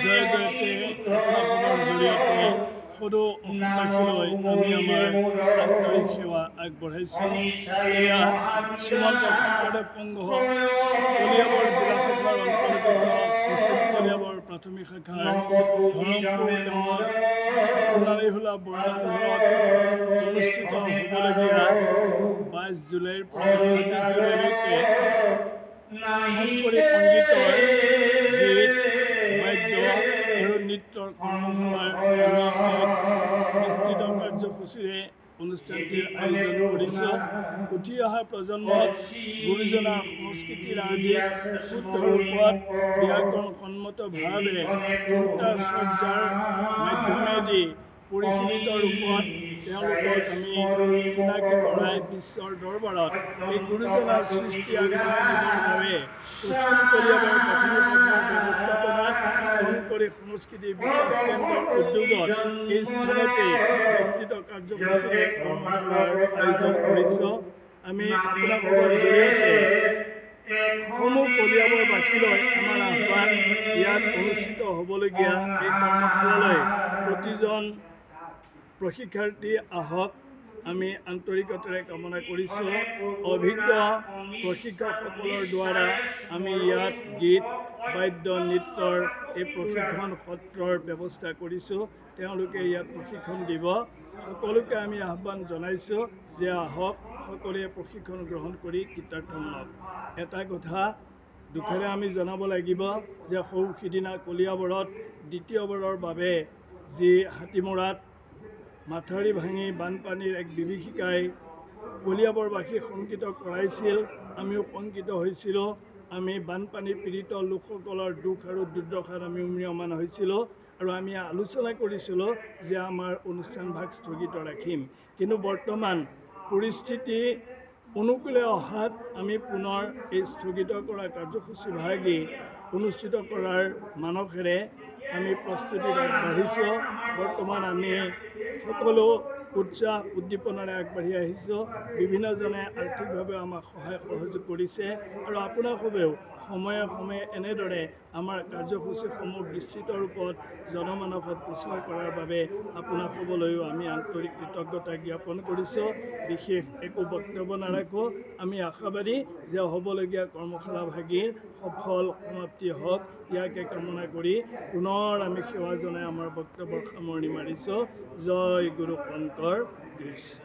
জয় জয়তে খবৰৰ জৰিয়তে সদৌ অসমবাসীলৈ আমি আমাৰ আন্তৰিক সেৱা আগবঢ়াইছোঁ। এয়া শ্ৰীমন্ত শংকৰদেৱ সংঘ কলিয়াবৰ জিলা শাখাৰ অন্তৰ্গত পশ্চিম কলিয়াবৰ প্ৰাথমিক শাখাৰ ধৰমপুৰ গাঁৱত সোণাৰীহোলা বৰনামঘৰত অনুষ্ঠিত হ'বলগীয়া 22 জুলাইৰ পৰা 26 জুলাইলৈকে শংকৰী সংগীতৰ গীত বাদ্য আৰু নৃত্যৰ কৰ্মশালাৰ আমি বিস্তৃত কাৰ্যসূচীৰে অনুষ্ঠানটিৰ আয়োজন কৰিছোঁ। উঠি অহা প্ৰজন্মক গুৰুজনাৰ সংস্কৃতিৰাজিক শুদ্ধ ৰূপত ব্যাকৰণসন্মতভাৱে চিন্তা চৰ্চাৰ মাধ্যমেদি পৰিশীলিত ৰূপত তেওঁলোকক আমি চিনাকি কৰাই বিশ্বৰ দৰবাৰত এই গুৰুজনাৰ সৃষ্টি আগবঢ়াই নিবৰ বাবে পশ্চিম কলিয়াবৰ প্ৰাথমিক শাখাৰ ব্যৱস্থাপনাত শংকৰী সংস্কৃতি বিকাশ কেন্দ্ৰৰ উদ্যোগত এই স্থানতে বিস্তৃত কাৰ্যসূচীৰে কৰ্মশালাৰ আয়োজন কৰিছোঁ। আমি আপোনালোকৰ জৰিয়তে সমূহ কলিয়াবৰবাসীলৈ আমাৰ আহ্বান, ইয়াত অনুষ্ঠিত হ'বলগীয়া এই কৰ্মশালালৈ প্ৰতিজন প্ৰশিক্ষাৰ্থী আহক, আমি আন্তৰিকতাৰে কামনা কৰিছোঁ। অভিজ্ঞ প্ৰশিক্ষকসকলৰ দ্বাৰা আমি ইয়াত গীত বাদ্য নৃত্যৰ এই প্ৰশিক্ষণ সত্ৰৰ ব্যৱস্থা কৰিছোঁ। তেওঁলোকে ইয়াত প্ৰশিক্ষণ দিব। সকলোকে আমি আহ্বান জনাইছোঁ যে আহক, সকলোৱে প্ৰশিক্ষণ গ্ৰহণ কৰি কৃতাৰ্থ হওক। এটা কথা দুখেৰে আমি জনাব লাগিব যে সিদিনা কলিয়াবৰত দ্বিতীয়বাৰৰ বাবে যি হাতীমৰাত মাথাউৰি ভাঙি বানপানীৰ এক বিভীষিকাই কলিয়াবৰবাসীক শংকিত কৰাইছিল, আমিও শংকিত হৈছিলোঁ। আমি বানপানী পীড়িত লোকসকলৰ দুখ আৰু দুৰ্দশাত আমি উমীয়মান হৈছিলোঁ আৰু আমি আলোচনা কৰিছিলোঁ যে আমাৰ অনুষ্ঠানভাগ স্থগিত ৰাখিম। কিন্তু বৰ্তমান পৰিস্থিতি অনুকূলে অহাত আমি পুনৰ এই স্থগিত কৰা কাৰ্যসূচীভাগি অনুষ্ঠিত কৰাৰ মানসেৰে আমি প্ৰস্তুতিত আগবাঢ়িছোঁ। বৰ্তমান আমি সকলো উৎসাহ উদ্দীপনাৰে আগবাঢ়ি আহিছোঁ। বিভিন্নজনে আৰ্থিকভাৱে আমাক সহায় সহযোগ কৰিছে আৰু আপোনালোকেও সময়ে সময়ে এনেদৰে আমাৰ কাৰ্যসূচীসমূহ বিস্তৃত ৰূপত জনমানসত প্ৰচাৰ কৰাৰ বাবে আপোনালোকলৈও আমি আন্তৰিক কৃতজ্ঞতা জ্ঞাপন কৰিছোঁ। বিশেষ একো বক্তব্য নাৰাখোঁ। আমি আশাবাদী যে হ'বলগীয়া কৰ্মশালাভাগিৰ সফল সমাপ্তি হওক, ইয়াকে কামনা কৰি পুনৰ আমি সেৱা জনাই আমাৰ বক্তব্যৰ সামৰণি মাৰিছোঁ। জয় গুৰু শংকৰ কৃষ্ণ।